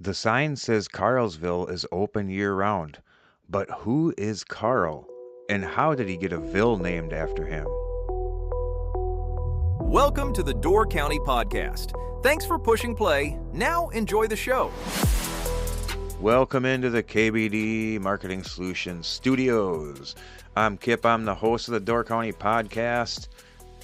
The sign says Carlsville is open year round. But who is Carl? And how did he get a ville named after him? Welcome to the Door County Podcast. Thanks for pushing play. Now enjoy the show. Welcome into the KBD Marketing Solutions Studios. I'm Kip. I'm the host of the Door County Podcast.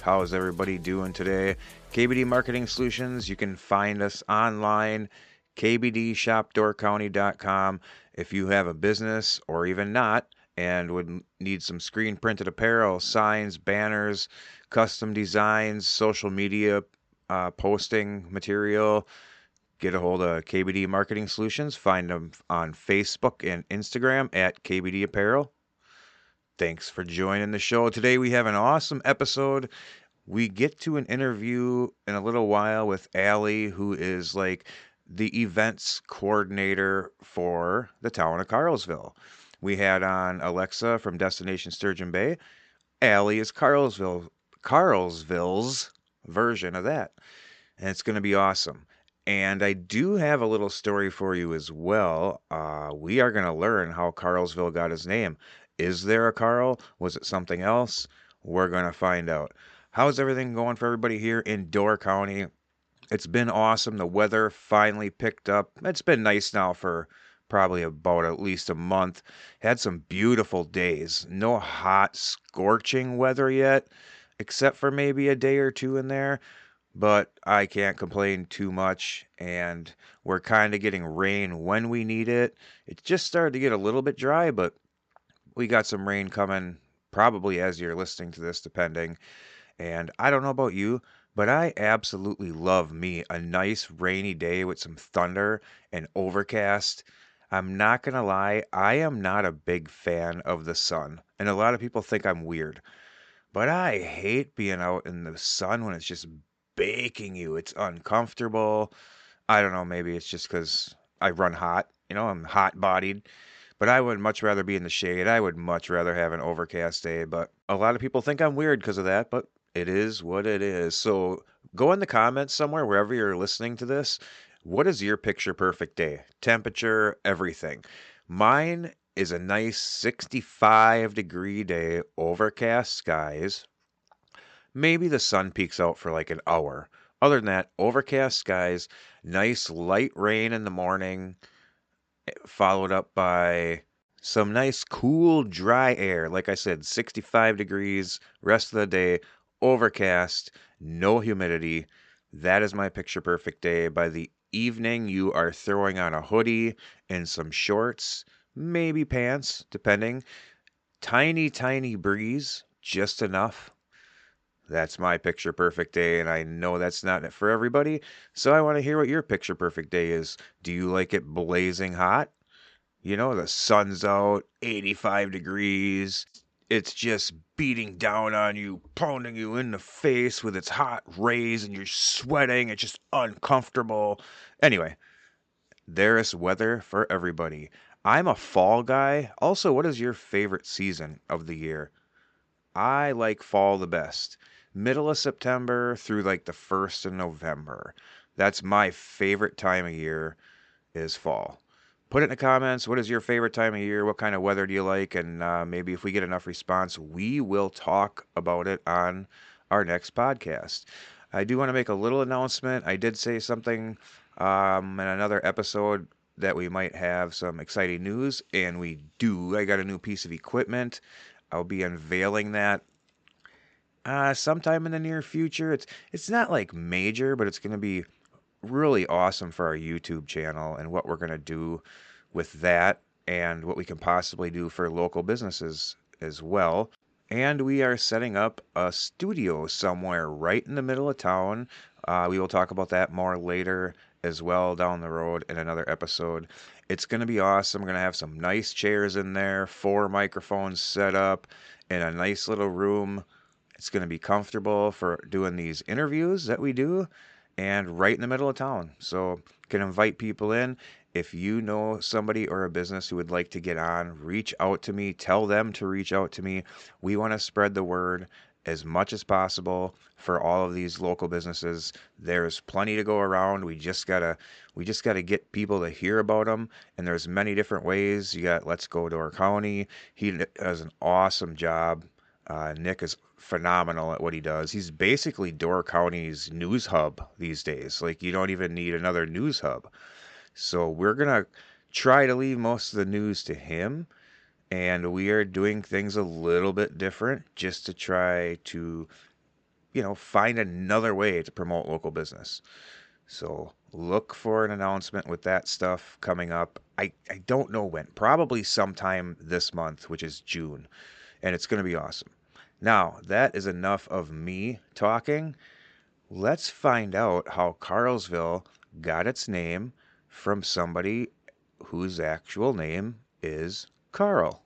How's everybody doing today? KBD Marketing Solutions, you can find us online, kbdshopdoorcounty.com. If you have a business or even not and would need some screen printed apparel, signs, banners, custom designs, social media posting material, get a hold of KBD Marketing Solutions. Find them on Facebook and Instagram at KBD Apparel. Thanks for joining the show. Today we have an awesome episode. We get to an interview in a little while with Allie, who is like the events coordinator for the town of Carlsville. We had on Alexa from Destination Sturgeon Bay. Allie is Carlsville's version of that. And it's going to be awesome. And I do have a little story for you as well. We are going to learn how Carlsville got his name. Is there a Carl? Was it something else? We're going to find out. How's everything going for everybody here in Door County? It's been awesome. The weather finally picked up. It's been nice now for probably about at least a month. Had some beautiful days. No hot, scorching weather yet, except for maybe a day or two in there. But I can't complain too much, and we're kind of getting rain when we need it. It just started to get a little bit dry, but we got some rain coming probably as you're listening to this, depending. And I don't know about you, but I absolutely love me a nice rainy day with some thunder and overcast. I'm not going to lie, I am not a big fan of the sun, and a lot of people think I'm weird. But I hate being out in the sun when it's just baking you. It's uncomfortable. I don't know, maybe it's just because I run hot. I'm hot bodied. But I would much rather be in the shade. I would much rather have an overcast day. But a lot of people think I'm weird because of that. But it is what it is. So go in the comments somewhere, wherever you're listening to this. What is your picture perfect day? Temperature, everything. Mine is a nice 65-degree day, overcast skies. Maybe the sun peeks out for like an hour. Other than that, overcast skies, nice light rain in the morning, followed up by some nice cool dry air. Like I said, 65 degrees, rest of the day, overcast, no humidity. That is my picture perfect day. By the evening, you are throwing on a hoodie and some shorts, maybe pants, depending. Tiny, tiny breeze, just enough. That's my picture perfect day, and I know that's not for everybody. So I want to hear what your picture perfect day is. Do you like it blazing hot? The sun's out, 85 degrees. It's just beating down on you, pounding you in the face with its hot rays, and you're sweating. It's just uncomfortable. Anyway, there is weather for everybody. I'm a fall guy. Also, what is your favorite season of the year? I like fall the best. Middle of September through like the 1st of November. That's my favorite time of year is fall. Put it in the comments. What is your favorite time of year? What kind of weather do you like? And maybe if we get enough response, we will talk about it on our next podcast. I do want to make a little announcement. I did say something in another episode that we might have some exciting news, and we do. I got a new piece of equipment. I'll be unveiling that sometime in the near future. It's not like major, but it's going to be really awesome for our YouTube channel and what we're going to do with that and what we can possibly do for local businesses as well. And we are setting up a studio somewhere right in the middle of town. We will talk about that more later as well down the road in another episode. It's going to be awesome. We're going to have some nice chairs in there, 4 microphones set up in a nice little room. It's going to be comfortable for doing these interviews that we do and right in the middle of town. So can invite people in. If you know somebody or a business who would like to get on, reach out to me. Tell them to reach out to me. We want to spread the word as much as possible for all of these local businesses. There's plenty to go around. We just gotta get people to hear about them, and there's many different ways. You got Let's Go Door County. He does an awesome job. Nick is phenomenal at what he does. He's basically Door County's news hub these days. Like, you don't even need another news hub. So we're gonna try to leave most of the news to him, and we are doing things a little bit different just to try to, find another way to promote local business. So look for an announcement with that stuff coming up. I don't know when, probably sometime this month, which is June, and it's going to be awesome. Now, that is enough of me talking. Let's find out how Carlsville got its name from somebody whose actual name is Carl.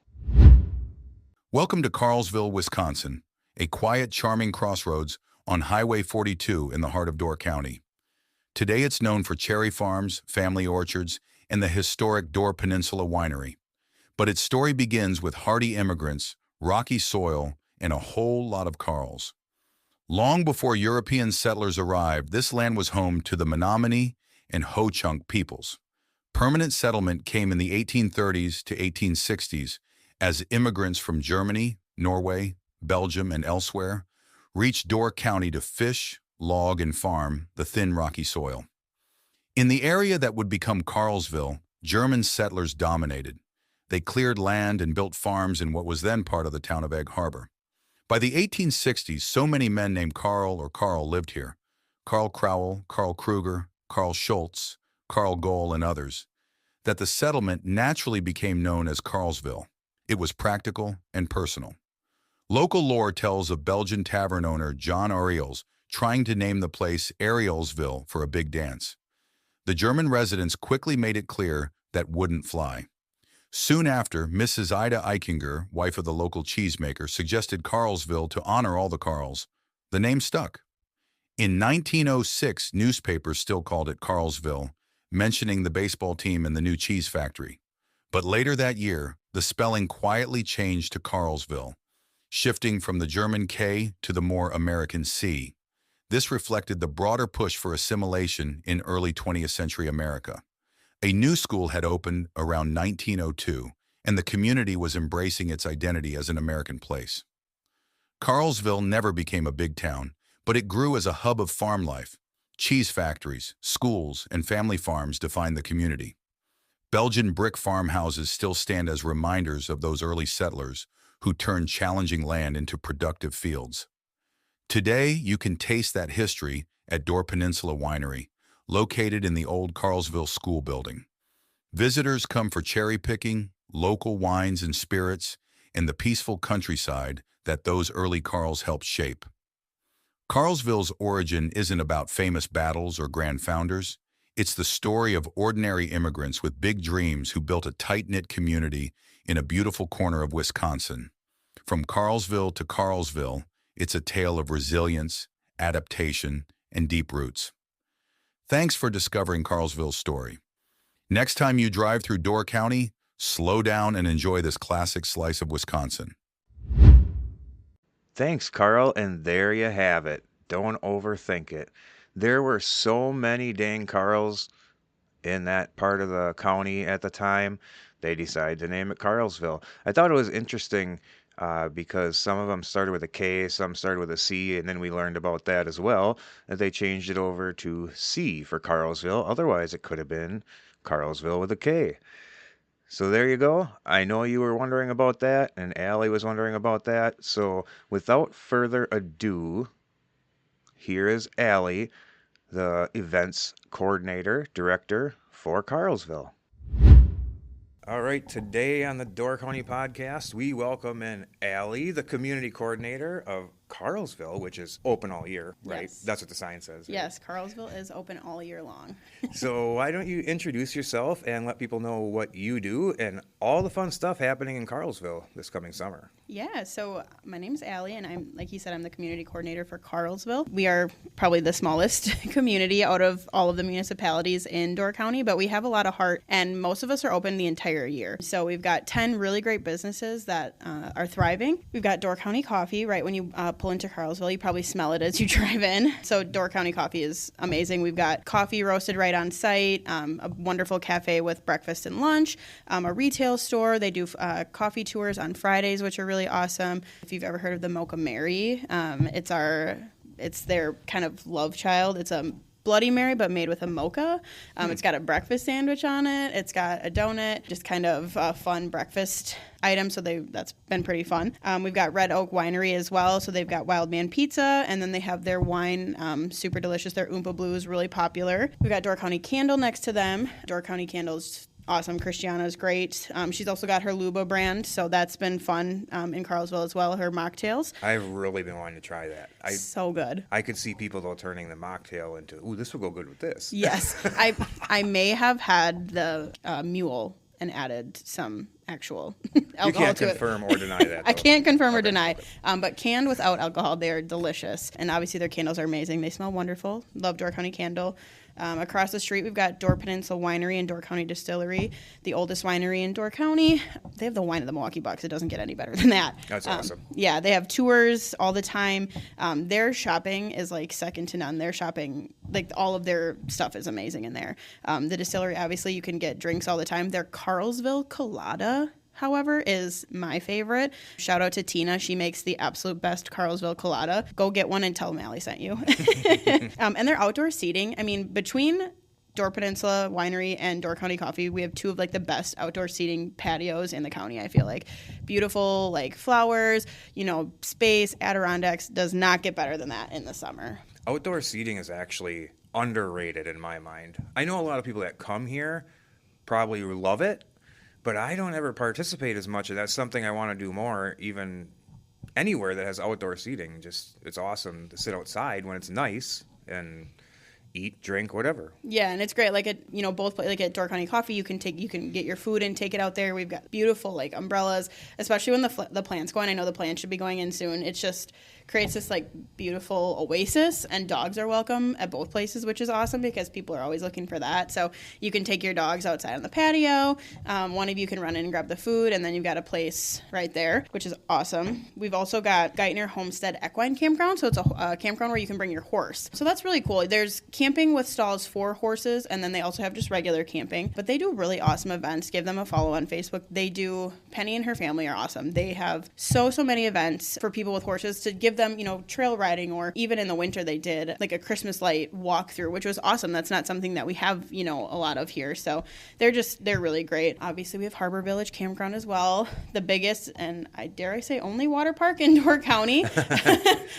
Welcome to Carlsville, Wisconsin, a quiet, charming crossroads on Highway 42 in the heart of Door County. Today it's known for cherry farms, family orchards, and the historic Door Peninsula Winery. But its story begins with hardy immigrants, rocky soil, and a whole lot of Carls. Long before European settlers arrived, this land was home to the Menominee and Ho-Chunk peoples. Permanent settlement came in the 1830s to 1860s as immigrants from Germany, Norway, Belgium, and elsewhere reached Door County to fish, log, and farm the thin rocky soil. In the area that would become Carlsville, German settlers dominated. They cleared land and built farms in what was then part of the town of Egg Harbor. By the 1860s, so many men named Carl or Carl lived here. Carl Crowell, Carl Kruger, Carl Schultz, Carl Gohl, and others, that the settlement naturally became known as Carlsville. It was practical and personal. Local lore tells of Belgian tavern owner John Ariels trying to name the place Arielsville for a big dance. The German residents quickly made it clear that wouldn't fly. Soon after, Mrs. Ida Eichinger, wife of the local cheesemaker, suggested Carlsville to honor all the Carls. The name stuck. In 1906, newspapers still called it Carlsville, mentioning the baseball team and the new cheese factory. But later that year, the spelling quietly changed to Carlsville, shifting from the German K to the more American C. This reflected the broader push for assimilation in early 20th century America. A new school had opened around 1902, and the community was embracing its identity as an American place. Carlsville never became a big town, but it grew as a hub of farm life. Cheese factories, schools, and family farms defined the community. Belgian brick farmhouses still stand as reminders of those early settlers who turned challenging land into productive fields. Today, you can taste that history at Door Peninsula Winery, located in the old Carlsville School building. Visitors come for cherry picking, local wines and spirits, and the peaceful countryside that those early Carls helped shape. Carlsville's origin isn't about famous battles or grand founders. It's the story of ordinary immigrants with big dreams who built a tight-knit community in a beautiful corner of Wisconsin. From Carlsville to Carlsville, it's a tale of resilience, adaptation, and deep roots. Thanks for discovering Carlsville's story. Next time you drive through Door County, slow down and enjoy this classic slice of Wisconsin. Thanks, Carl, and there you have it. Don't overthink it. There were so many dang Carls in that part of the county at the time, they decided to name it Carlsville. I thought it was interesting because some of them started with a K, some started with a C, and then we learned about that as well, that they changed it over to C for Carlsville. Otherwise, it could have been Carlsville with a K. So there you go. I know you were wondering about that, and Allie was wondering about that. So without further ado, here is Allie, the events coordinator, director for Carlsville. All right, today on the Door County podcast, we welcome in Allie, the community coordinator of Carlsville, which is open all year, right? Yes. That's what the sign says. Right? Yes, Carlsville is open all year long. So why don't you introduce yourself and let people know what you do and all the fun stuff happening in Carlsville this coming summer? Yeah, so my name's Allie, and I'm, like you said, I'm the community coordinator for Carlsville. We are probably the smallest community out of all of the municipalities in Door County, but we have a lot of heart, and most of us are open the entire year. So we've got 10 really great businesses that are thriving. We've got Door County Coffee right when you pull into Carlsville, you probably smell it as you drive in. So Door County coffee is amazing. We've got coffee roasted right on site, a wonderful cafe with breakfast and lunch, a retail store. They do coffee tours on Fridays, which are really awesome. If you've ever heard of the Mocha Mary, it's their kind of love child. It's a Bloody Mary, but made with a mocha. It's got a breakfast sandwich on it. It's got a donut, just kind of a fun breakfast item. So that's been pretty fun. We've got Red Oak Winery as well. So they've got Wild Man Pizza, and then they have their wine, super delicious. Their Oompa Blue is really popular. We've got Door County Candle next to them. Door County Candle's awesome. Christiana's great. She's also got her Luba brand, so that's been fun in Carlsville as well, her mocktails. I've really been wanting to try that. So good. I could see people, though, turning the mocktail into, ooh, this will go good with this. Yes. I may have had the mule and added some actual alcohol to it. You can't confirm or deny that, though. I can't confirm or deny. But canned without alcohol, they are delicious. And obviously their candles are amazing. They smell wonderful. Love Door County Candle. Across the street, we've got Door Peninsula Winery and Door County Distillery, the oldest winery in Door County. They have the wine of the Milwaukee Bucks. It doesn't get any better than that. That's awesome. Yeah, they have tours all the time. Their shopping is like second to none. Their shopping, like all of their stuff is amazing in there. The distillery, obviously, you can get drinks all the time. Their Carlsville Colada, however, is my favorite. Shout out to Tina. She makes the absolute best Carlsville Colada. Go get one and tell them Allie sent you. And their outdoor seating, I mean, between Door Peninsula Winery and Door County Coffee, we have two of like the best outdoor seating patios in the county, I feel like. Beautiful, like flowers, space, Adirondacks. Does not get better than that in the summer. Outdoor seating is actually underrated in my mind. I know a lot of people that come here probably love it, but I don't ever participate as much, and that's something I want to do more, even anywhere that has outdoor seating. Just, it's awesome to sit outside when it's nice and eat, drink, whatever. Yeah, and it's great. Like at both like at Door County Coffee, you can get your food and take it out there. We've got beautiful like umbrellas, especially when the plant's going. I know the plant should be going in soon. It's just creates this like beautiful oasis, and dogs are welcome at both places, which is awesome because people are always looking for that. So you can take your dogs outside on the patio. One of you can run in and grab the food, and then you've got a place right there, which is awesome. We've also got Geithner Homestead Equine Campground, so it's a campground where you can bring your horse. So that's really cool. There's camping with stalls for horses, and then they also have just regular camping. But they do really awesome events. Give them a follow on Facebook. Penny and her family are awesome. They have so many events for people with horses to give them, trail riding, or even in the winter they did like a Christmas light walkthrough, which was awesome. That's not something that we have, a lot of here. So they're really great. Obviously we have Harbor Village Campground as well, the biggest and I dare I say only water park in Door County.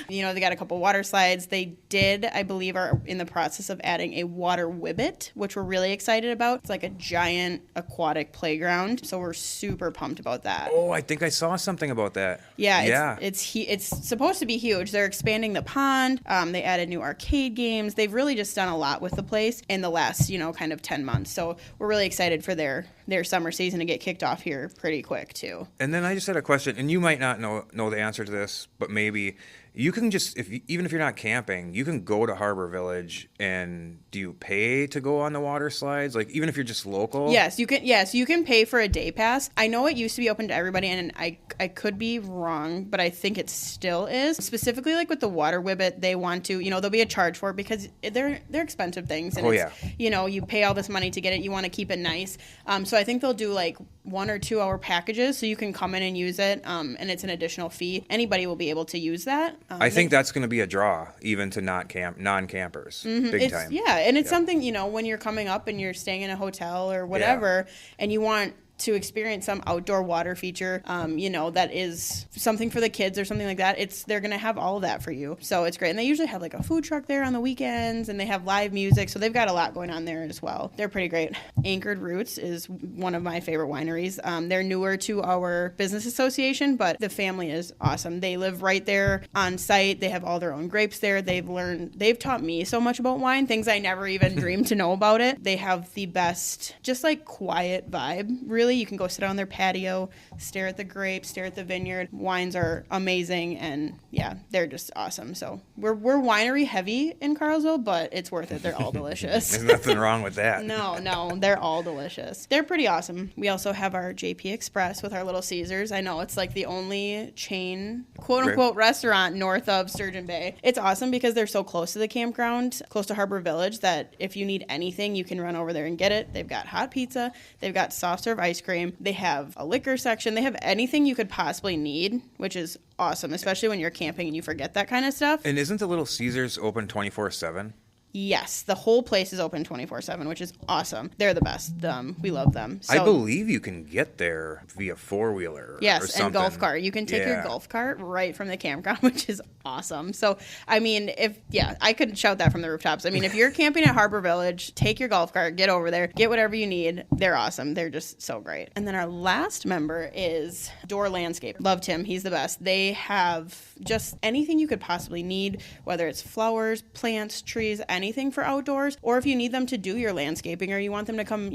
They got a couple water slides. They did, I believe, are in the process of adding a water whibbit, which we're really excited about. It's like a giant aquatic playground. So we're super pumped about that. Oh, I think I saw something about that. Yeah. It's supposed to be huge. They're expanding the pond. They added new arcade games. They've really just done a lot with the place in the last, kind of 10 months. So we're really excited for their summer season to get kicked off here pretty quick too. And then I just had a question, and you might not know the answer to this, but maybe you can just, even if you're not camping, you can go to Harbor Village, and do you pay to go on the water slides? Like, even if you're just local? Yes, you can. Yes, you can pay for a day pass. I know it used to be open to everybody, and I could be wrong, but I think it still is. Specifically, like with the water whibbit, they want to, there'll be a charge for it because they're expensive things. And you pay all this money to get it. You want to keep it nice. So I think they'll do like 1 or 2 hour packages, so you can come in and use it, and it's an additional fee. Anybody will be able to use that. I think that's going to be a draw, even to non-campers, big time. Yeah, and it's something, when you're coming up and you're staying in a hotel or whatever, and you want to experience some outdoor water feature, that is something for the kids or something like that, they're going to have all of that for you. So it's great. And they usually have like a food truck there on the weekends, and they have live music. So they've got a lot going on there as well. They're pretty great. Anchored Roots is one of my favorite wineries. They're newer to our business association, but the family is awesome. They live right there on site. They have all their own grapes there. They've taught me so much about wine, things I never even dreamed to know about it. They have the best, just like quiet vibe, really. early. You can go sit on their patio, stare at the grapes, stare at the vineyard. Wines are amazing, and yeah, they're just awesome. So we're winery heavy in Carlsville, but it's worth it. They're all delicious. There's nothing wrong with that. No, they're all delicious. They're pretty awesome. We also have our JP Express with our Little Caesars. I know it's like the only chain, quote unquote, restaurant north of Sturgeon Bay. It's awesome because they're so close to the campground, close to Harbor Village, that if you need anything, you can run over there and get it. They've got hot pizza. They've got soft serve ice cream. They have a liquor section. They have anything you could possibly need, which is awesome, especially when you're camping and you forget that kind of stuff. And isn't the Little Caesars open 24/7? Yes, the whole place is open 24/7, which is awesome. They're the best. We love them. So, I believe you can get there via four-wheeler or yes, something. and golf cart. You can take your golf cart right from the campground, which is awesome. So, I mean, I could shout that from the rooftops. I mean, if you're camping at Harbor Village, take your golf cart, get over there, get whatever you need. They're awesome. They're just so great. And then our last member is Door Landscape. Loved him. He's the best. They have just anything you could possibly need, whether it's flowers, plants, trees, anything for outdoors, or if you need them to do your landscaping or you want them to come,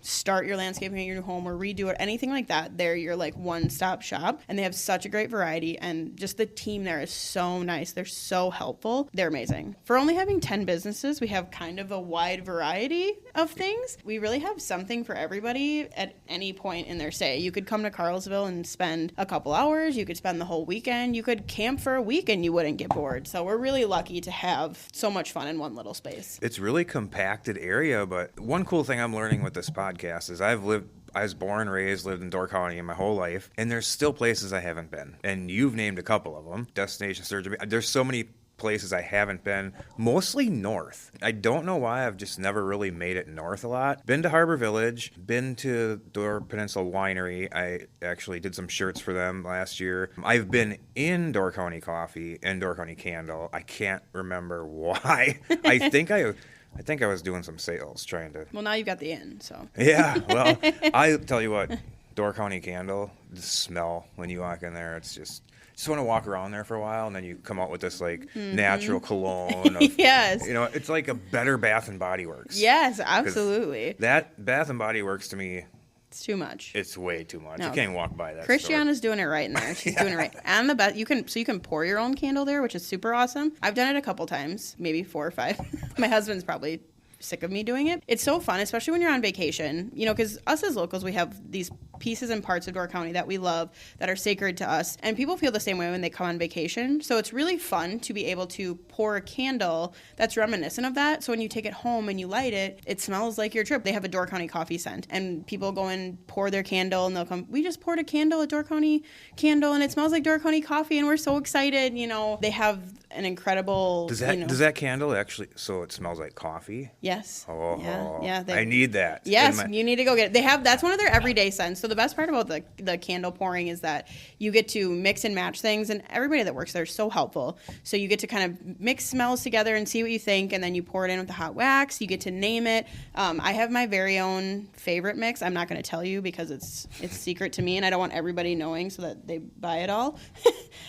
start your landscaping at your new home or redo it, anything like that, they're your like one-stop shop, and they have such a great variety, and just the team there is so nice. They're so helpful. They're amazing. For only having 10 businesses, we have kind of a wide variety of things. We really have something for everybody at any point in their stay. You could come to Carlsville and spend a couple hours. You could spend the whole weekend. You could camp for a week and you wouldn't get bored. So we're really lucky to have so much fun in one little space. It's really compacted area, but one cool thing I'm learning with this podcast is I was born and raised, lived in Door County my whole life, and there's still places I haven't been. And you've named a couple of them. Destination Sturgeon Bay. There's so many places I haven't been, mostly north. I don't know why, I've just never really made it north a lot. Been to Harbor Village, been to Door Peninsula Winery. I actually did some shirts for them last year. I've been in Door County Coffee and Door County Candle. I can't remember why. I think I was doing some sales trying to... Well, now you've got the inn, so... Yeah, well, I tell you what, Door County Candle, the smell when you walk in there, it's just want to walk around there for a while, and then you come out with this like natural cologne. Of, yes. It's like a better Bath and Body Works. Yes, absolutely. That Bath and Body Works to me, it's too much. it's way too much. No. You can't even walk by that. Christiana's doing it right in there. She's doing it right. And the best, you can pour your own candle there, which is super awesome. I've done it a couple times, maybe 4 or 5. My husband's probably sick of me doing it. It's so fun, especially when you're on vacation, because us as locals, we have these pieces and parts of Door County that we love, that are sacred to us, and people feel the same way when they come on vacation. So it's really fun to be able to pour a candle that's reminiscent of that. So when you take it home and you light it, it smells like your trip. They have a Door County coffee scent, and people go and pour their candle, and they'll come, we just poured a candle at Door County Candle, and it smells like Door County coffee, and we're so excited. They have an incredible... Does that candle actually, so it smells like coffee? Yes. Oh, yeah. I need that. Yes, you need to go get it. That's one of their everyday scents. So the best part about the candle pouring is that you get to mix and match things, and everybody that works there is so helpful. So you get to kind of mix smells together and see what you think, and then you pour it in with the hot wax. You get to name it. I have my very own favorite mix. I'm not going to tell you because it's secret to me, and I don't want everybody knowing so that they buy it all.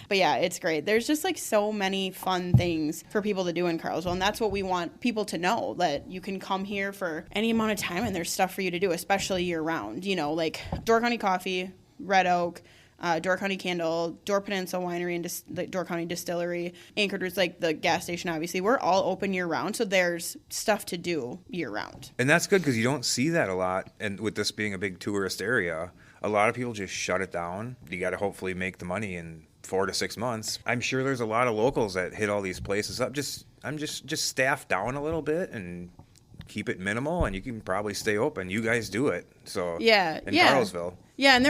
But yeah, it's great. There's just like so many fun things for people to do in Carlsville, and that's what we want people to know, that you can come here for any amount of time and there's stuff for you to do, especially year round. Like Door County Coffee, Red Oak, Door County Candle, Door Peninsula Winery, and the Door County Distillery, Anchorage's like the gas station, obviously. We're all open year round, so there's stuff to do year round. And that's good because you don't see that a lot. And with this being a big tourist area, a lot of people just shut it down. You got to hopefully make the money in 4 to 6 months. I'm sure there's a lot of locals that hit all these places up. I'm just staff down a little bit and keep it minimal, and you can probably stay open. You guys do it. So in Carlsville. Yeah, and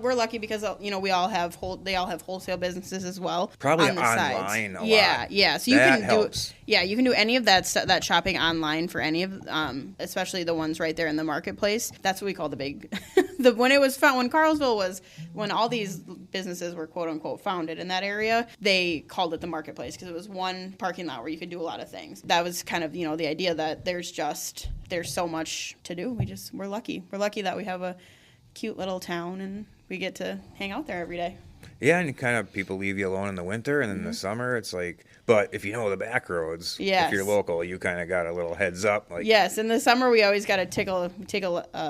we're lucky because we all have wholesale businesses as well. Probably on the online sides. a lot. Yeah. So you that can helps. you can do any of that shopping online for any of especially the ones right there in the marketplace. That's what we call the big when it was found, when all these businesses were quote unquote founded in that area, they called it the marketplace because it was one parking lot where you could do a lot of things. That was kind of the idea that there's so much to do. We're lucky. We're lucky that we have a cute little town and we get to hang out there every day. Yeah, and kind of people leave you alone in the winter, and then in the summer it's like But if you know the back roads, if you're Yes. local, you kind of got a little heads up. Like, Yes, in the summer we always got to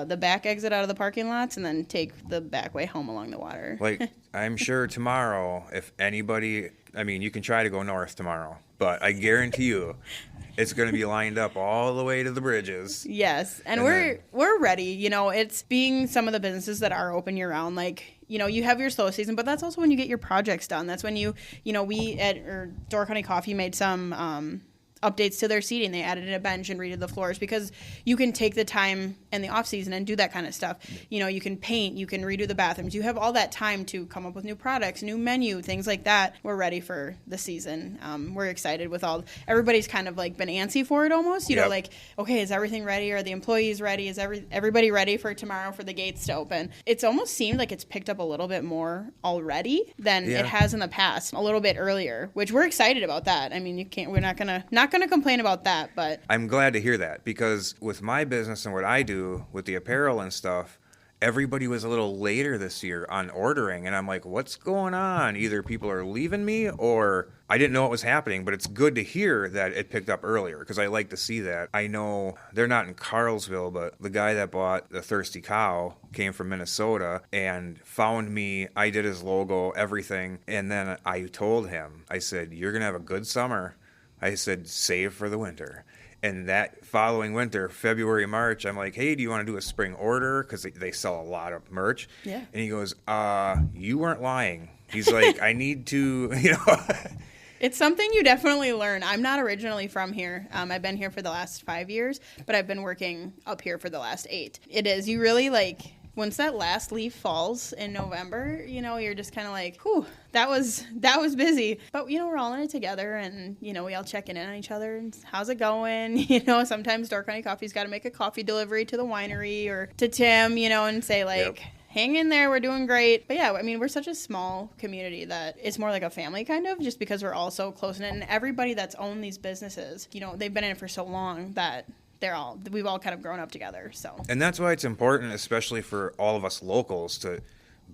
the back exit out of the parking lots and then take the back way home along the water. like I'm sure tomorrow, if anybody, I mean, you can try to go north tomorrow, but I guarantee you, it's going to be lined up all the way to the bridges. Yes, and And we're ready. You know, it's being some of the businesses that are open year round. Like, you know, you have your slow season, but that's also when you get your projects done. That's when we at Door County Coffee made some updates to their seating. They added in a bench and redid the floors because you can take the time in the off season and do that kind of stuff. You know, you can paint, you can redo the bathrooms. You have all that time to come up with new products, new menu, things like that. We're ready for the season. We're excited with everybody's kind of like been antsy for it almost. You know, Yep. like, okay, is everything ready? Are the employees ready? Is everybody ready for tomorrow for the gates to open? It's almost seemed like it's picked up a little bit more already than Yeah. it has in the past, a little bit earlier, which we're excited about that. I mean, we're not gonna complain about that, but I'm glad to hear that because with my business and what I do with the apparel and stuff, everybody was a little later this year on ordering. And I'm like, what's going on? Either people are leaving me or I didn't know it was happening, but it's good to hear that it picked up earlier because I like to see that. I know they're not in Carlsville, but the guy that bought the Thirsty Cow came from Minnesota and found me. I did his logo, everything. And then I told him, I said, you're going to have a good summer. I said, save for the winter. And that following winter, February, March, I'm like, hey, do you want to do a spring order? Because they sell a lot of merch. Yeah. And he goes, you weren't lying. He's like, I need to, you know. it's something you definitely learn. I'm not originally from here. I've been here for the last 5 years, but I've been working up here for the last 8. It is. You really like, once that last leaf falls in November, you know, you're just kind of like, whew, that was busy. But, you know, we're all in it together and, you know, we all checking in on each other. And how's it going? You know, sometimes Door County Coffee's got to make a coffee delivery to the winery or to Tim, you know, and say like, Yep. hang in there, we're doing great. But yeah, I mean, we're such a small community that it's more like a family kind of, just because we're all so close knit. And everybody that's owned these businesses, you know, they've been in it for so long that we've all kind of grown up together. So And that's why it's important, especially for all of us locals, to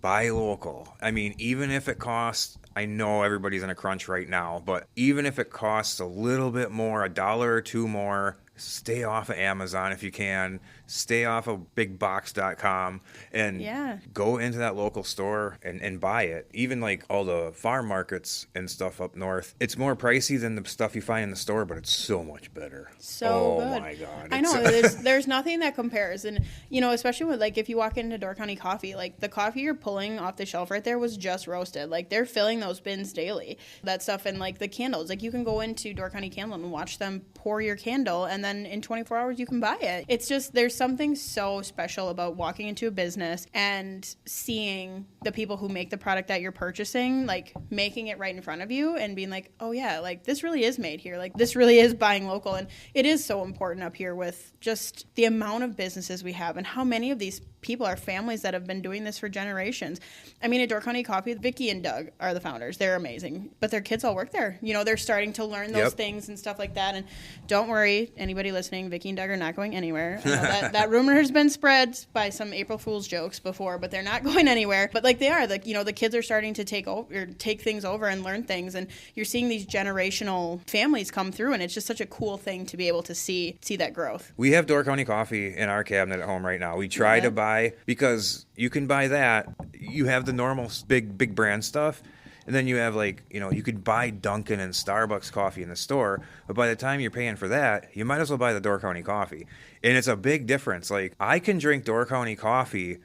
buy local. I mean, even if it costs, I know everybody's in a crunch right now, but even if it costs a little bit more, $1 or $2 more, stay off of Amazon if you can. Stay off of bigbox.com and Yeah. go into that local store and buy it. Even like all the farm markets and stuff up north, it's more pricey than the stuff you find in the store, but it's so much better. So oh good. my God. I It's- know there's nothing that compares, and you know, especially with like if you walk into Door County Coffee, like the coffee you're pulling off the shelf right there was just roasted. Like they're filling those bins daily. That stuff, and like the candles, like you can go into Door County Candle and watch them pour your candle, and then in 24 hours you can buy it. It's just there's something so special about walking into a business and seeing the people who make the product that you're purchasing, like making it right in front of you and being like, oh yeah, like this really is made here. Like this really is buying local. And it is so important up here with just the amount of businesses we have and how many of these people are families that have been doing this for generations. I mean, at Door County Coffee, Vicky and Doug are the founders. They're amazing, but their kids all work there. You know, they're starting to learn those Yep. things and stuff like that. And don't worry, anybody listening, Vicky and Doug are not going anywhere. I know that rumor has been spread by some April Fool's jokes before, but they're not going anywhere. But like they are, like, you know, the kids are starting to take things over and learn things, and you're seeing these generational families come through, and it's just such a cool thing to be able to see that growth. We have Door County Coffee in our cabinet at home right now. We try to buy, because you can buy that. You have the normal big brand stuff, and then you have, like, you know, you could buy Dunkin' and Starbucks coffee in the store, but by the time you're paying for that, you might as well buy the Door County Coffee. And it's a big difference. Like, I can drink Door County Coffee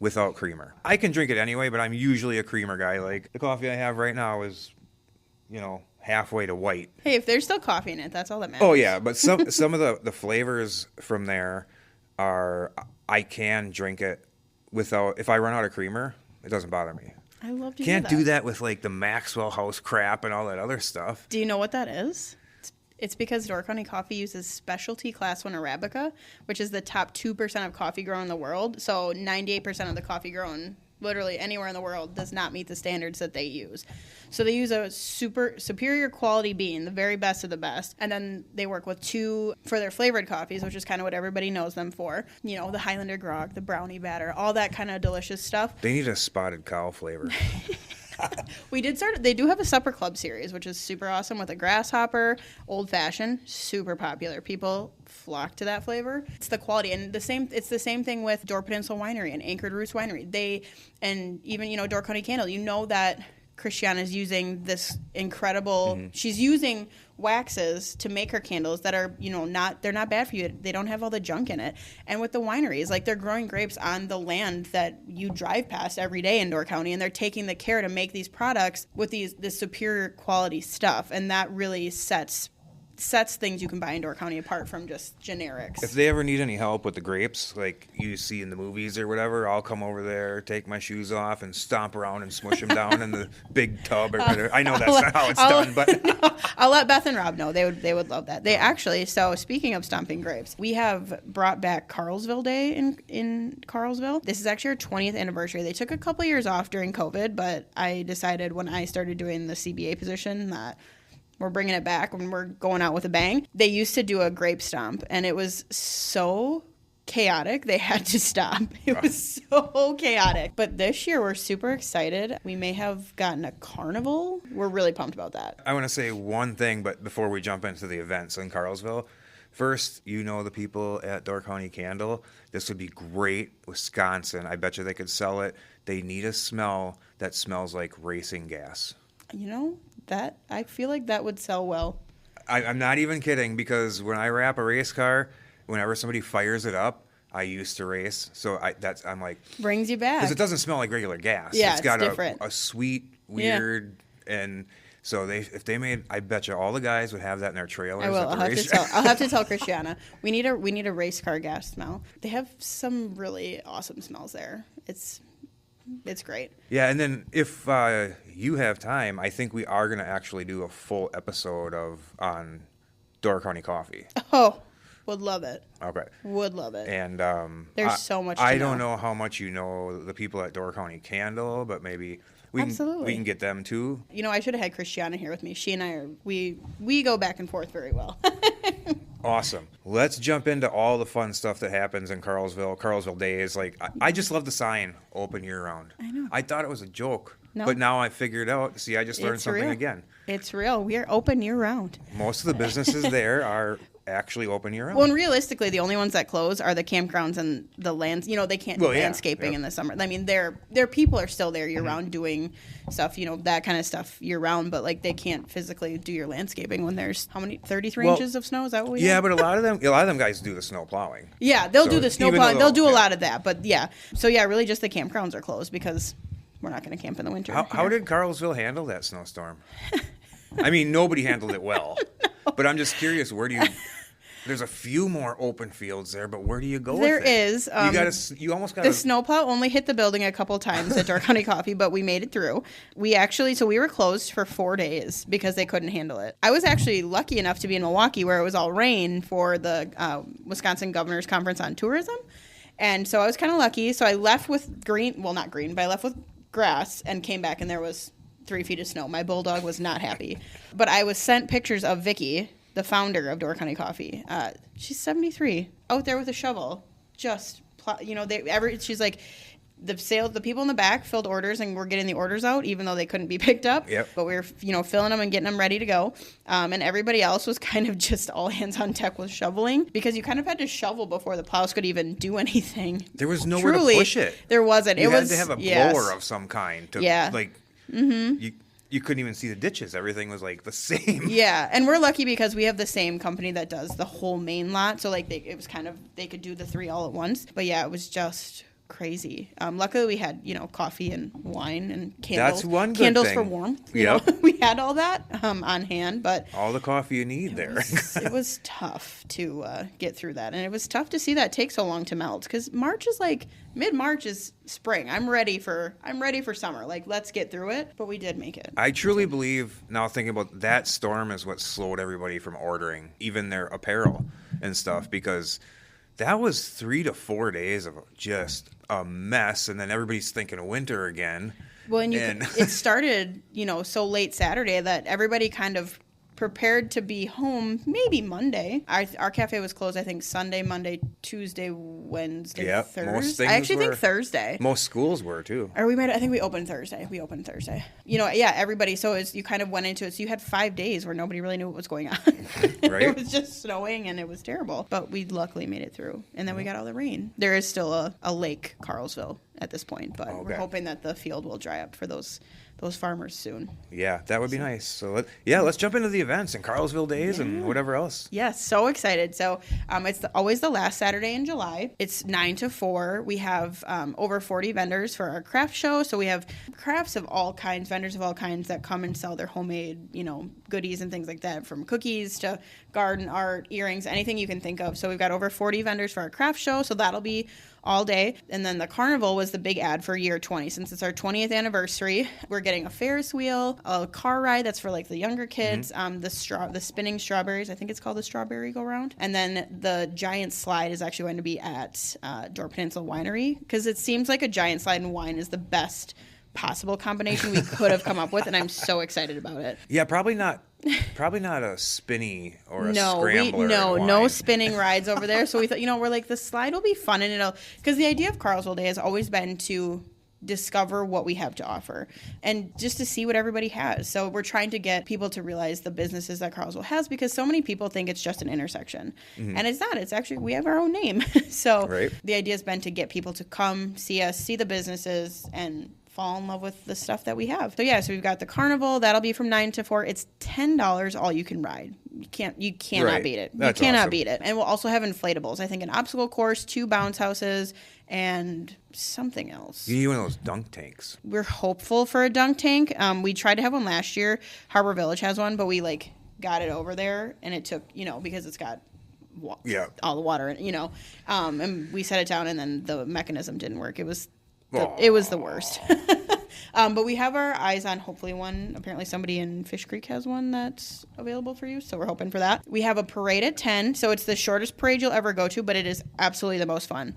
without creamer. I can drink it anyway, but I'm usually a creamer guy. Like, the coffee I have right now is, you know, halfway to white. Hey, if there's still coffee in it, that's all that matters. Oh yeah, but some of the flavors from there are, I can drink it without, if I run out of creamer, it doesn't bother me. I love to Can't hear do that with like the Maxwell House crap and all that other stuff. Do you know what that is? It's because Door County Coffee uses specialty class 1 Arabica, which is the top 2% of coffee grown in the world. So 98% of the coffee grown literally anywhere in the world does not meet the standards that they use. So they use a superior quality bean, the very best of the best, and then they work with 2 for their flavored coffees, which is kind of what everybody knows them for. You know, the Highlander grog, the brownie batter, all that kind of delicious stuff. They need a spotted cow flavor. We did start. They do have a supper club series, which is super awesome with a grasshopper, old fashioned, super popular. People flock to that flavor. It's the quality, and the same. It's the same thing with Door Peninsula Winery and Anchored Roots Winery. And even Door County Candle. You know that Christiana is using this incredible. She's using waxes to make her candles that are they're not bad for you. They don't have all the junk in it. And with the wineries, like, they're growing grapes on the land that you drive past every day in Door County, and they're taking the care to make these products with this superior quality stuff, and that really sets things you can buy in Door County apart from just generics. If they ever need any help with the grapes, like you see in the movies or whatever, I'll come over there, take my shoes off, and stomp around and smush them down in the big tub or whatever. I know that's not how it's done, but no, I'll let Beth and Rob know. They would love that. They actually. So speaking of stomping grapes, we have brought back Carlsville Day in Carlsville. This is actually our 20th anniversary. They took a couple years off during COVID, but I decided when I started doing the CBA position that we're bringing it back when we're going out with a bang. They used to do a grape stomp, and it was so chaotic. They had to stop. It was so chaotic. But this year, we're super excited. We may have gotten a carnival. We're really pumped about that. I want to say one thing, but before we jump into the events in Carlsville, first, the people at Door County Candle. This would be great. Wisconsin. I bet you they could sell it. They need a smell that smells like racing gas. That I feel like that would sell well. I'm not even kidding, because when I wrap a race car, whenever somebody fires it up, I used to race, so I'm like, brings you back, because it doesn't smell like regular gas. Yeah, it's got different. a sweet, weird, and so if they made, I bet you all the guys would have that in their trailers. I will. I'll have to tell Christiana. We need a race car gas smell. They have some really awesome smells there. It's great. Yeah, and then if you have time, I think we are going to actually do a full episode on Door County coffee. Oh, would love it. Okay. Would love it. And there's so much to I know. don't know how much you know the people at Door County Candle, but maybe we can get them too. I should have had Christiana here with me. She and I we go back and forth very well. Awesome. Let's jump into all the fun stuff that happens in Carlsville Days. Like, I just love the sign, open year-round. I know. I thought it was a joke, no. But now I figured out. See, I just learned something real. again. It's real. We are open year-round. Most of the businesses there are actually open year-round. Well, and realistically, the only ones that close are the campgrounds and the lands. They can't do landscaping in the summer. I mean, their people are still there year-round doing stuff, that kind of stuff year-round, but, like, they can't physically do your landscaping when there's, how many, 33 inches of snow? Is that what we have? But a lot of them guys do the snow plowing. Yeah, they'll do the snow plowing. They'll do a lot of that, but yeah. So, yeah, really just the campgrounds are closed because we're not going to camp in the winter. How did Carlsville handle that snowstorm? I mean, nobody handled it well, but I'm just curious, there's a few more open fields there, but where do you go There with it? is. You almost got to... The snowplow only hit the building a couple times at Door County Coffee, but we made it through. We were closed for 4 days because they couldn't handle it. I was actually lucky enough to be in Milwaukee where it was all rain for the Wisconsin Governor's Conference on Tourism. And so I was kind of lucky. So I left with I left with grass and came back and there was 3 feet of snow. My bulldog was not happy. But I was sent pictures of Vicky, the founder of Door County Coffee. She's 73, out there with a shovel. Just, she's like, the people in the back filled orders and we're getting the orders out, even though they couldn't be picked up. Yep. But we were, filling them and getting them ready to go. And everybody else was kind of just all hands on deck with shoveling because you kind of had to shovel before the plows could even do anything. There was nowhere to push it. There wasn't. You had to have a blower of some kind to, you couldn't even see the ditches. Everything was like the same. Yeah, and we're lucky because we have the same company that does the whole main lot. So like they could do the 3 all at once. But yeah, it was just crazy. Luckily we had coffee and wine and candles. That's one good candles thing. For warmth. Yep. We had all that on hand, but all the coffee you need there. It was tough to get through that, and it was tough to see that take so long to melt because March is like mid-March is spring. I'm ready for summer. Like, let's get through it. But we did make it. I truly believe, now thinking about that storm, is what slowed everybody from ordering even their apparel and stuff, because that was 3 to 4 days of just a mess, and then everybody's thinking of winter again. Well, and it started, so late Saturday that everybody kind of prepared to be home maybe Monday. Our cafe was closed, I think, Sunday, Monday, Tuesday, Wednesday, Yep, Thursday. most things I actually think were. Thursday. Most schools were too. Or I think we opened Thursday. Everybody. So you kind of went into it. So you had 5 days where nobody really knew what was going on. Right. It was just snowing and it was terrible. But we luckily made it through. And then we got all the rain. There is still a lake, Carlsville, at this point. But we're hoping that the field will dry up for those farmers soon. Yeah, that would be nice. So let's jump into the events and Carlsville Days and whatever else. Yes, so excited. So it's always the last Saturday in July. It's 9 to 4. We have over 40 vendors for our craft show. So we have crafts of all kinds, vendors of all kinds that come and sell their homemade, goodies and things like that, from cookies to garden art, earrings, anything you can think of. So we've got over 40 vendors for our craft show. So that'll be all day. And then the carnival was the big ad for year 20. Since it's our 20th anniversary, we're getting a Ferris wheel, a car ride that's for like the younger kids, the spinning strawberries, I think it's called the strawberry go round. And then the giant slide is actually going to be at Door Peninsula Winery, because it seems like a giant slide and wine is the best possible combination we could have come up with, and I'm so excited about it. Yeah, probably not a spinny or a scrambler. No spinning rides over there. So we thought, we're like, the slide will be fun, and because the idea of Carlsville Day has always been to discover what we have to offer and just to see what everybody has. So we're trying to get people to realize the businesses that Carlsville has, because so many people think it's just an intersection, and it's not. It's actually, we have our own name. So the idea has been to get people to come see us, see the businesses, and fall in love with the stuff that we have. So we've got the carnival. That'll be from 9 to 4. It's $10 all you can ride. You cannot beat it. That's you cannot awesome. beat it. And we'll also have inflatables. I think an obstacle course, 2 bounce houses, and something else. You need one of those dunk tanks. We're hopeful for a dunk tank. We tried to have one last year. Harbor Village has one, but we got it over there, and it took, because it's got all the water in it, and we set it down, and then the mechanism didn't work. It was the worst. But we have our eyes on hopefully one. Apparently somebody in Fish Creek has one that's available for you, so we're hoping for that. We have a parade at 10, so it's the shortest parade you'll ever go to, but it is absolutely the most fun.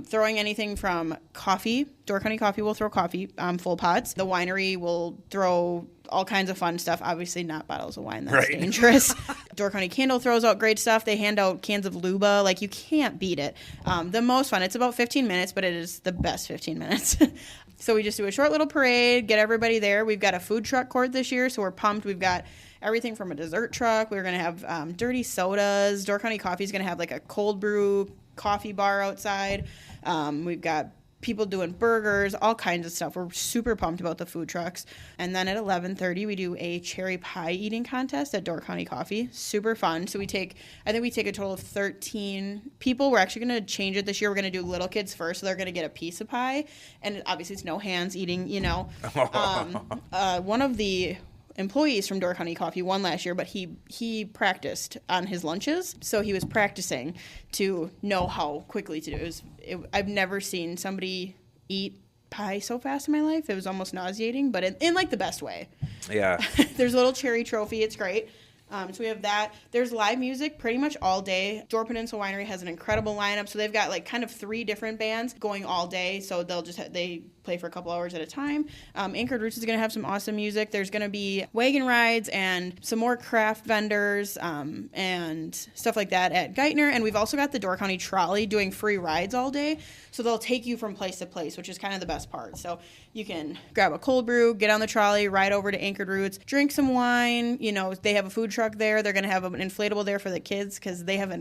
Throwing anything from coffee. Door County Coffee will throw coffee, full pots. The winery will throw all kinds of fun stuff. Obviously not bottles of wine. That's dangerous. Door County Candle throws out great stuff. They hand out cans of Luba. You can't beat it. The most fun. It's about 15 minutes, but it is the best 15 minutes. So we just do a short little parade, get everybody there. We've got a food truck court this year, so we're pumped. We've got everything from a dessert truck. We're going to have dirty sodas. Door County Coffee is going to have a cold brew coffee bar outside. We've got people doing burgers, all kinds of stuff. We're super pumped about the food trucks. And then at 11:30, we do a cherry pie eating contest at Door County Coffee. Super fun. So I think we take a total of 13 people. We're actually going to change it this year. We're going to do little kids first, so they're going to get a piece of pie. And obviously it's no hands eating, One of the employees from Door County Coffee won last year, but he practiced on his lunches, so he was practicing to know how quickly to do it. I've never seen somebody eat pie so fast in my life. It was almost nauseating, but in the best way. Yeah. There's a little cherry trophy. It's great. So we have that. There's live music pretty much all day. Door Peninsula Winery has an incredible lineup. So they've got kind of 3 different bands going all day. So they'll they play for a couple hours at a time. Anchored Roots is going to have some awesome music. There's going to be wagon rides and some more craft vendors and stuff like that at Geithner. And we've also got the Door County Trolley doing free rides all day. So they'll take you from place to place, which is kind of the best part. So you can grab a cold brew, get on the trolley, ride over to Anchored Roots, drink some wine. They have a food truck there. They're going to have an inflatable there for the kids because they have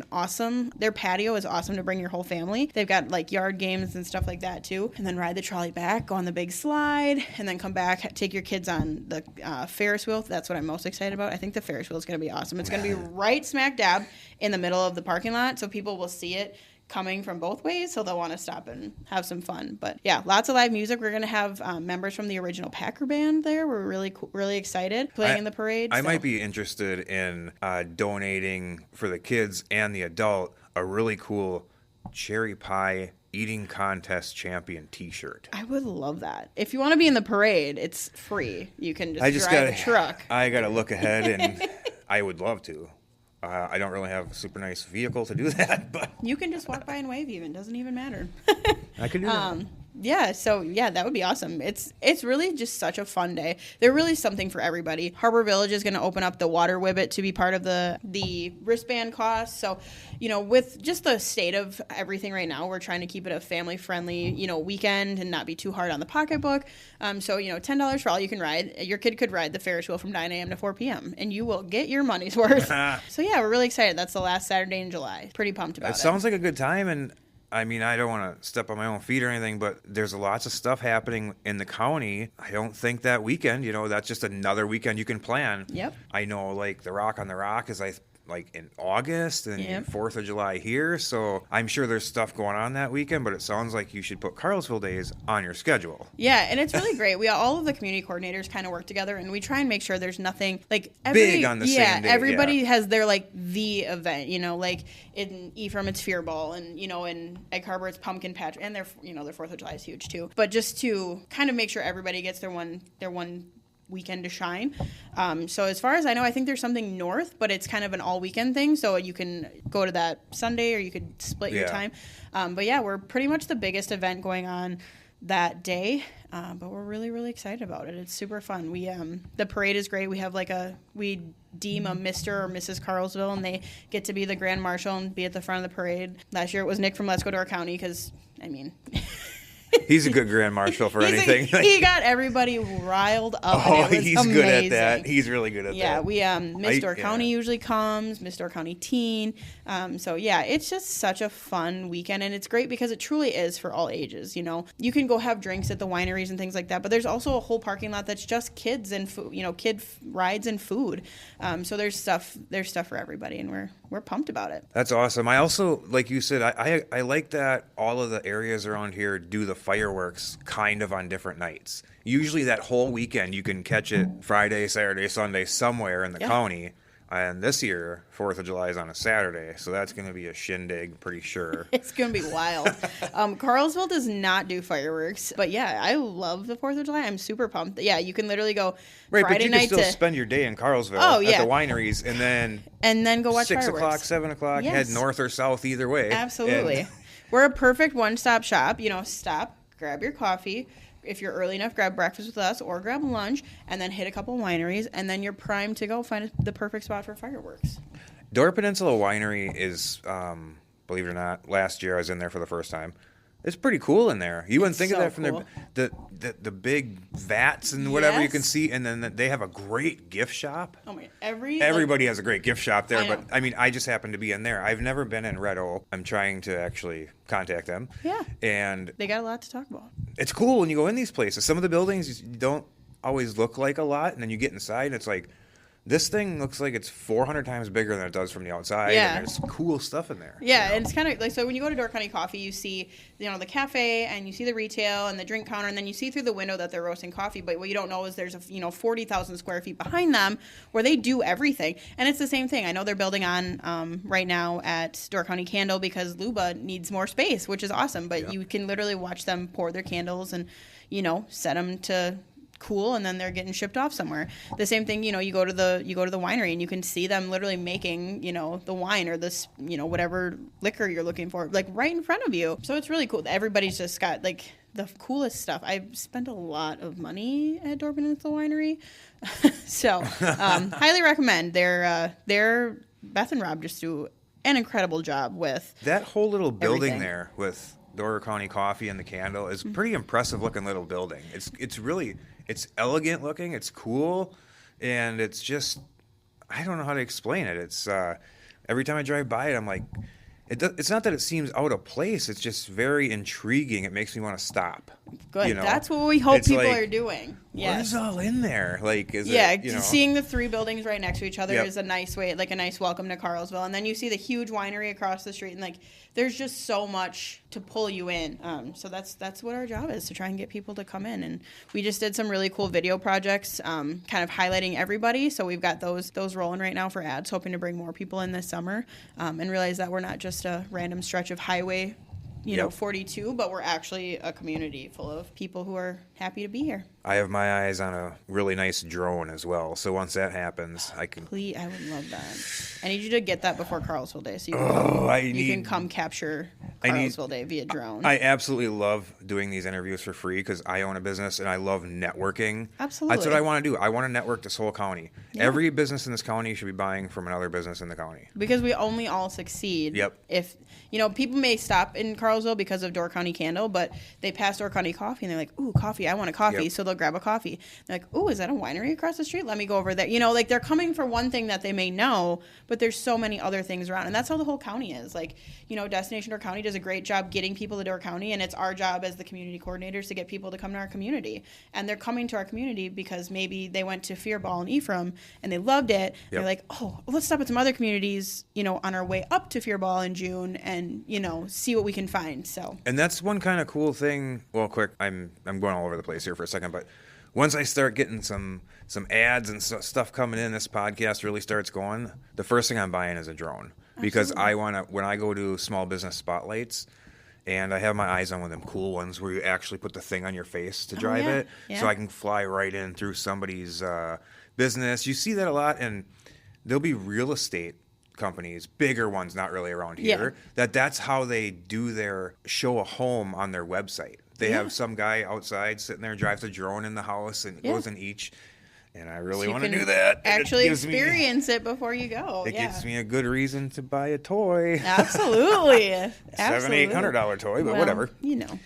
their patio is awesome to bring your whole family. They've got yard games and stuff like that too. And then ride the trolley back, go on the big slide, and then come back, take your kids on the Ferris wheel. That's what I'm most excited about. I think the Ferris wheel is going to be awesome. It's going to be right smack dab in the middle of the parking lot, so people will see it coming from both ways, so they'll want to stop and have some fun. But yeah, lots of live music. We're going to have members from the original Packer band there. We're really excited playing in the parade. I might be interested in donating for the kids and the adult a really cool cherry pie eating contest champion t-shirt. I would love that. If you want to be in the parade, it's free. You can just drive a truck. I got to look ahead, and I would love to. I don't really have a super nice vehicle to do that, but you can just walk by and wave even. Doesn't even matter. I can do that. Yeah, so yeah, that would be awesome. It's really just such a fun day. There really is something for everybody. Harbor Village is going to open up the water whibbit to be part of the wristband cost. So, with just the state of everything right now, we're trying to keep it a family friendly, weekend and not be too hard on the pocketbook. So, $10 for all you can ride. Your kid could ride the Ferris wheel from 9 a.m. to 4 p.m. and you will get your money's worth. So yeah, we're really excited. That's the last Saturday in July. Pretty pumped about it. It sounds like a good time, and I mean, I don't want to step on my own feet or anything, but there's lots of stuff happening in the county. I don't think that weekend, that's just another weekend you can plan. Yep. I know, like, the Rock on the Rock is like in August and Yep. 4th of July here, so I'm sure there's stuff going on that weekend, but it sounds like you should put Carlsville Days on your schedule. Yeah, and it's really great. All of the community coordinators kind of work together, and we try and make sure there's nothing like Big on the same day. Everybody has their the event. Like in Ephraim it's Fear Ball, and in Egg Harbor it's Pumpkin Patch, and their 4th of July is huge too. But just to kind of make sure everybody gets their one weekend to shine. So as far as I know, I think there's something north, but it's kind of an all weekend thing. So you can go to that Sunday or you could split your time. But yeah, we're pretty much the biggest event going on that day. But we're really, really excited about it. It's super fun. We, the parade is great. We have we deem a Mr. or Mrs. Carlsville, and they get to be the Grand Marshal and be at the front of the parade. Last year it was Nick from Let's Go Door County because, He's a good Grand Marshal for anything. He got everybody riled up. Oh, and it was he's amazing. good at that. He's really good at that. Yeah, Miss Door County usually comes, Miss Door County Teen. So yeah, it's just such a fun weekend, and it's great because it truly is for all ages. You can go have drinks at the wineries and things like that, but there's also a whole parking lot that's just kids and food. Kid rides and food. So there's stuff for everybody, and we're pumped about it. That's awesome. I also, like you said, I like that all of the areas around here do the fireworks kind of on different nights. Usually that whole weekend you can catch it Friday, Saturday, Sunday somewhere in the county. And this year, 4th of July is on a Saturday, so that's going to be a shindig, pretty sure. It's going to be wild. Carlsville does not do fireworks, but yeah, I love the 4th of July. I'm super pumped. Yeah, you can literally go Friday but you night can still spend your day in Carlsville at the wineries, and then go watch 6 fireworks. o'clock, 7 o'clock, head north or south either way. Absolutely. We're a perfect one-stop shop. Stop, grab your coffee. If you're early enough, grab breakfast with us or grab lunch, and then hit a couple wineries, and then you're primed to go find the perfect spot for fireworks. Door Peninsula Winery is, believe it or not, last year I was in there for the first time. It's pretty cool in there. You wouldn't think of that from cool. the big vats and whatever you can Yes. see, and then they have a great gift shop. Oh my! Everybody has a great gift shop there, I know. but I mean, I just happened to be in there. I've never been in Red Oak. I'm trying to actually contact them. Yeah. And They got a lot to talk about. it's cool when you go in these places. Some of the buildings don't always look like a lot, and then you get inside, and it's like, this thing looks like it's 400 times bigger than it does from the outside, Yeah. and there's cool stuff in there. Yeah, and it's kind of like, so when you go to Door County Coffee, you see, the cafe, and you see the retail and the drink counter, and then you see through the window that they're roasting coffee, but what you don't know is there's 40,000 square feet behind them where they do everything. And it's the same thing. I know they're building on right now at Door County Candle because Luba needs more space, which is awesome, but you can literally watch them pour their candles and, set them to cool, and then they're getting shipped off somewhere. The same thing, you go to the winery and you can see them literally making, the wine or this, whatever liquor you're looking for, like right in front of you. So it's really cool. Everybody's just got the coolest stuff. I've spent a lot of money at Door Peninsula Winery, so highly recommend. They're Beth and Rob just do an incredible job with that whole little building everything. there with Door County Coffee and the Candle is pretty impressive looking little building. It's elegant looking, it's cool, and it's just, I don't know how to explain it. It's every time I drive by it, I'm like, it's not that it seems out of place, it's just very intriguing. It makes me want to stop. Good. That's what we hope It's people like, are doing. What is all in there? Like, is Yeah, it, seeing the three buildings right next to each other Yep. is a nice way, like a nice welcome to Carlsville. And then you see the huge winery across the street, and there's just so much to pull you in. So that's what our job is, to try and get people to come in. And we just did some really cool video projects, kind of highlighting everybody. So we've got those rolling right now for ads, hoping to bring more people in this summer, and realize that we're not just a random stretch of highway, Yep. 42, but we're actually a community full of people who are happy to be here. I have my eyes on a really nice drone as well. So once that happens, I can. Please, I would love that. I need you to get that before Carlsville Days, so you Oh, can come capture Carlsville Day via drone. I absolutely love doing these interviews for free because I own a business and I love networking. Absolutely. That's what I want to do. I want to network this whole county. Yeah. Every business in this county should be buying from another business in the county. Because we only all succeed if, people may stop in Carlsville because of Door County Candle, but they pass Door County Coffee and they're like, ooh, coffee, I want a coffee. So they'll grab a coffee. They're like, ooh, is that a winery across the street? Let me go over there. They're coming for one thing that they may know, but there's so many other things around. And that's how the whole county is. Destination Door County does a great job getting people to Door County, and it's our job as the community coordinators to get people to come to our community. And they're coming to our community because maybe they went to Fierball and Ephraim and they loved it. They're like, oh, let's stop at some other communities, on our way up to Fierball in June and, see what we can find. So. And that's one kind of cool thing. Well, quick, I'm going all over the place here for a second, but once I start getting some ads and stuff coming in, this podcast really starts going, the first thing I'm buying is a drone. Because I want to, when I go to small business spotlights, and I have my eyes on one of them cool ones where you actually put the thing on your face to drive it, so I can fly right in through somebody's business. You see that a lot, and there'll be real estate companies, bigger ones, not really around here, that's how they do their show a home on their website. They have some guy outside sitting there, drives a drone in the house, and goes in each. And I really want to do that. Actually experience it before you go. It gives me a good reason to buy a toy. Absolutely. $700-800 toy, but whatever.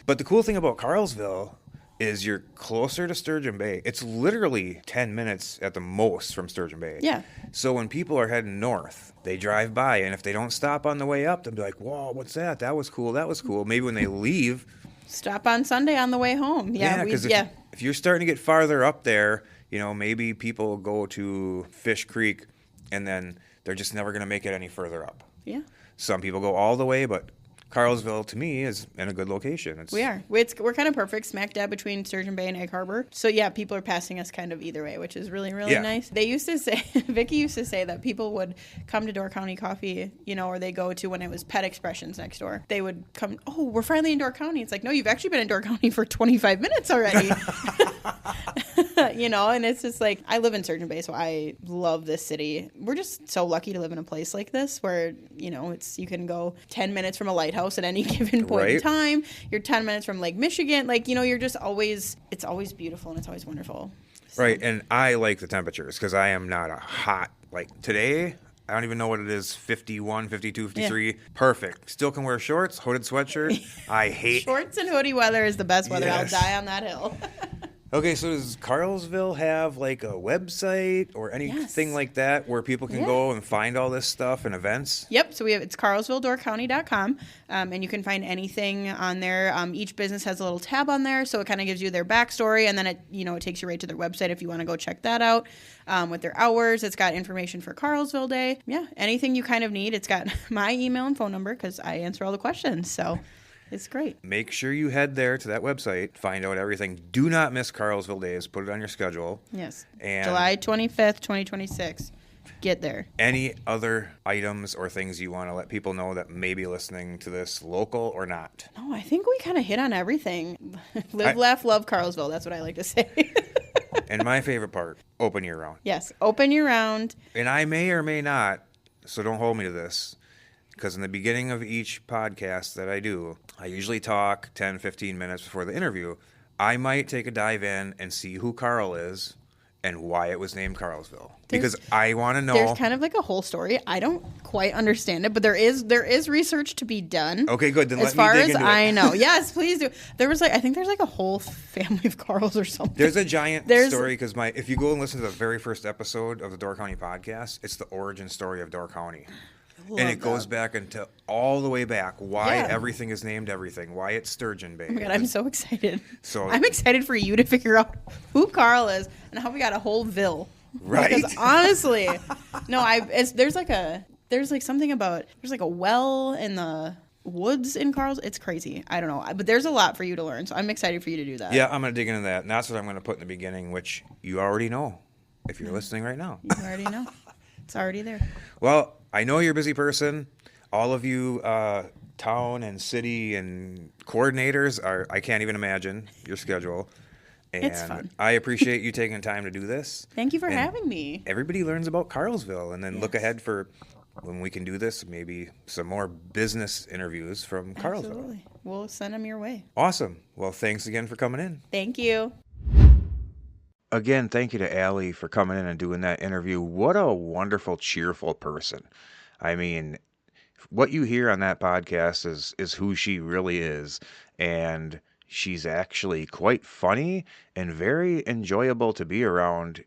But the cool thing about Carlsville is you're closer to Sturgeon Bay. It's literally 10 minutes at the most from Sturgeon Bay. Yeah. So when people are heading north, they drive by, and if they don't stop on the way up, they'll be like, whoa, what's that? That was cool. That was cool. Maybe when they leave. Stop on Sunday on the way home. Yeah, because if you're starting to get farther up there, maybe people go to Fish Creek and then they're just never going to make it any further up. Yeah. Some people go all the way, but Carlsville, to me, is in a good location. We're kind of perfect, smack dab between Sturgeon Bay and Egg Harbor. So, people are passing us kind of either way, which is really, really nice. They used to say, Vicky used to say that people would come to Door County Coffee, or they go to when it was Pet Expressions next door. They would come, oh, we're finally in Door County. It's like, no, you've actually been in Door County for 25 minutes already. And it's just like, I live in Sturgeon Bay, so I love this city. We're just so lucky to live in a place like this where, you can go 10 minutes from a lighthouse at any given point in time. You're 10 minutes from Lake Michigan. You're just always, it's always beautiful and it's always wonderful. So. Right. And I like the temperatures because I am not a hot, today, I don't even know what it is, 51, 52, 53. Yeah. Perfect. Still can wear shorts, hooded sweatshirt. I hate. Shorts and hoodie weather is the best weather. Yes. I'll die on that hill. Okay, so does Carlsville have a website or anything like that where people can go and find all this stuff and events? Yep, so it's carlsvilledoorcounty.com, and you can find anything on there. Each business has a little tab on there, so it kind of gives you their backstory, and then it takes you right to their website if you want to go check that out. With their hours, it's got information for Carlsville Day. Yeah, anything you kind of need. It's got my email and phone number because I answer all the questions, so... It's great. Make sure you head there to that website, find out everything. Do not miss Carlsville Days. Put it on your schedule. Yes. And July 25th, 2026. Get there. Any other items or things you want to let people know that may be listening to this, local or not? No, I think we kind of hit on everything. Live, laugh, love Carlsville. That's what I like to say. And my favorite part, open year round. Yes, open year round. And I may or may not, so don't hold me to this, because in the beginning of each podcast that I do, I usually talk 10, 15 minutes before the interview. I might take a dive in and see who Carl is and why it was named Carlsville. Because I want to know. There's kind of a whole story. I don't quite understand it, but there is research to be done. Okay, good. Then as far as I know. Yes, please do. There was I think there's a whole family of Carls or something. There's a giant story because if you go and listen to the very first episode of the Door County podcast, it's the origin story of Door County. And it goes back into all the way back why everything is named everything, why it's Sturgeon Bay. Oh my God, I'm so excited. I'm excited for you to figure out who Carl is and how we got a whole Ville. Right. Because honestly, no, there's something about there's a well in the woods in Carl's. It's crazy. I don't know, but there's a lot for you to learn, so I'm excited for you to do that. Yeah, I'm gonna dig into that, and that's what I'm gonna put in the beginning, which you already know if you're listening right now. You already know. It's already there. Well, I know you're a busy person. All of you town and city and coordinators I can't even imagine your schedule. And it's fun. I appreciate you taking time to do this. Thank you for having me. Everybody learns about Carlsville and then look ahead for when we can do this, maybe some more business interviews from Carlsville. Absolutely. We'll send them your way. Awesome. Well, thanks again for coming in. Thank you. Again, thank you to Allie for coming in and doing that interview. What a wonderful, cheerful person. I mean, what you hear on that podcast is who she really is, and she's actually quite funny and very enjoyable to be around,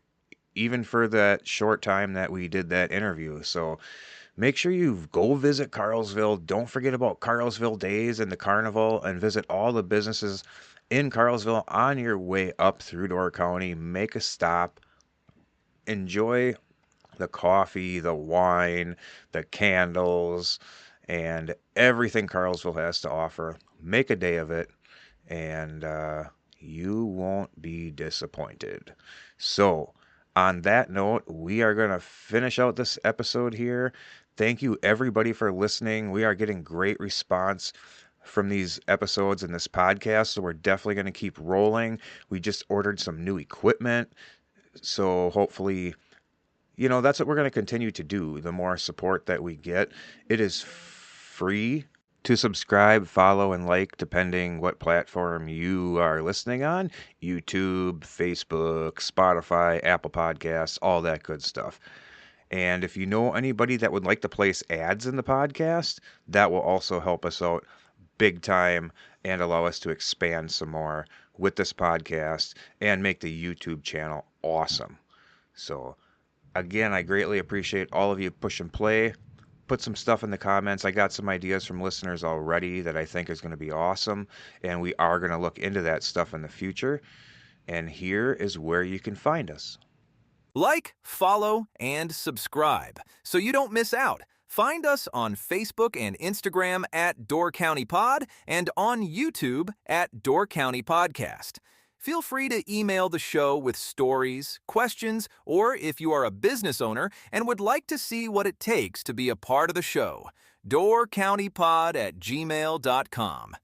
even for that short time that we did that interview. So make sure you go visit Carlsville. Don't forget about Carlsville Days and the carnival, and visit all the businesses in Carlsville on your way up through Door County. Make a stop, enjoy the coffee, the wine, the candles, and everything Carlsville has to offer. Make a day of it, and you won't be disappointed. So, on that note, we are going to finish out this episode here. Thank you, everybody, for listening. We are getting great response from these episodes and this podcast, so we're definitely going to keep rolling. We just ordered some new equipment, so hopefully, that's what we're going to continue to do. The more support that we get, it is free to subscribe, follow, and like, depending what platform you are listening on. YouTube, Facebook, Spotify, Apple Podcasts, all that good stuff. And if you know anybody that would like to place ads in the podcast, that will also help us out big time and allow us to expand some more with this podcast and make the YouTube channel awesome. So, again, I greatly appreciate all of you push and play. Put some stuff in the comments. I got some ideas from listeners already that I think is going to be awesome, and we are going to look into that stuff in the future. And here is where you can find us. Like, follow, and subscribe so you don't miss out. Find us on Facebook and Instagram at Door County Pod and on YouTube at Door County Podcast. Feel free to email the show with stories, questions, or if you are a business owner and would like to see what it takes to be a part of the show, doorcountypod@gmail.com.